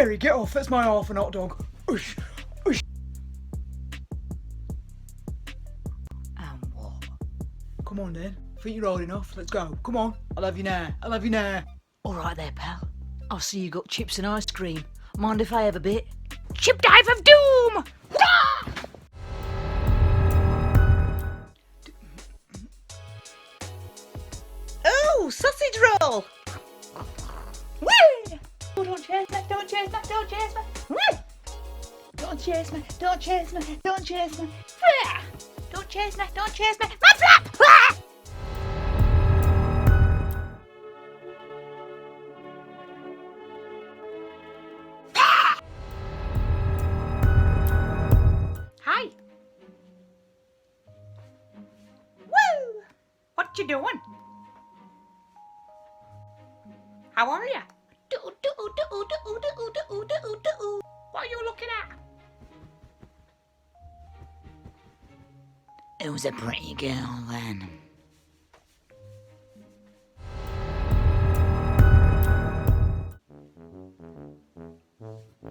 Jerry, get off. That's my half an hot dog. Oosh, oosh. And what? Come on then. I think you're old enough. Let's go. Come on. I love you now. I love you now. All right there, pal. I see you got chips and ice cream. Mind if I have a bit? Chip dive of doom! Oh, sausage roll! Whee! Oh, don't chase me, don't chase me, don't chase me! Whee! Don't chase me, don't chase me, don't chase me! Ah! Don't chase me, don't chase me! My flap! Ah! Hi! Woo! What you doing? How are ya? What are you looking at? It was a pretty girl then.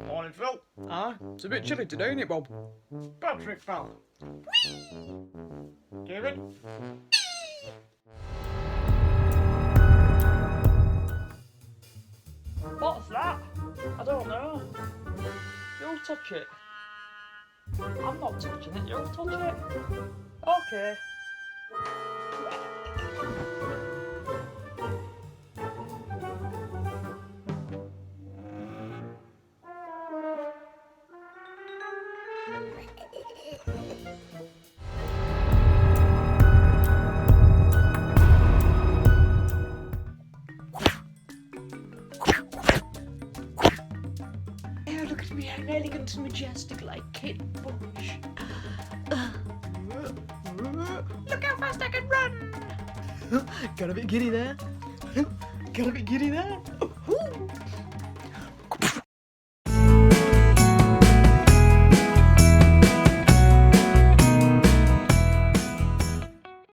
Morning, Phil. Aye, it's a bit chilly today, ain't it, Bob? Patrick, pal. David? What's that? I don't know. You'll touch it. I'm not touching it, you'll touch it. Okay. Oh, look at me, I'm elegant and majestic like Kate Bush. Look how fast I can run! Got a bit giddy there. Got a bit giddy there.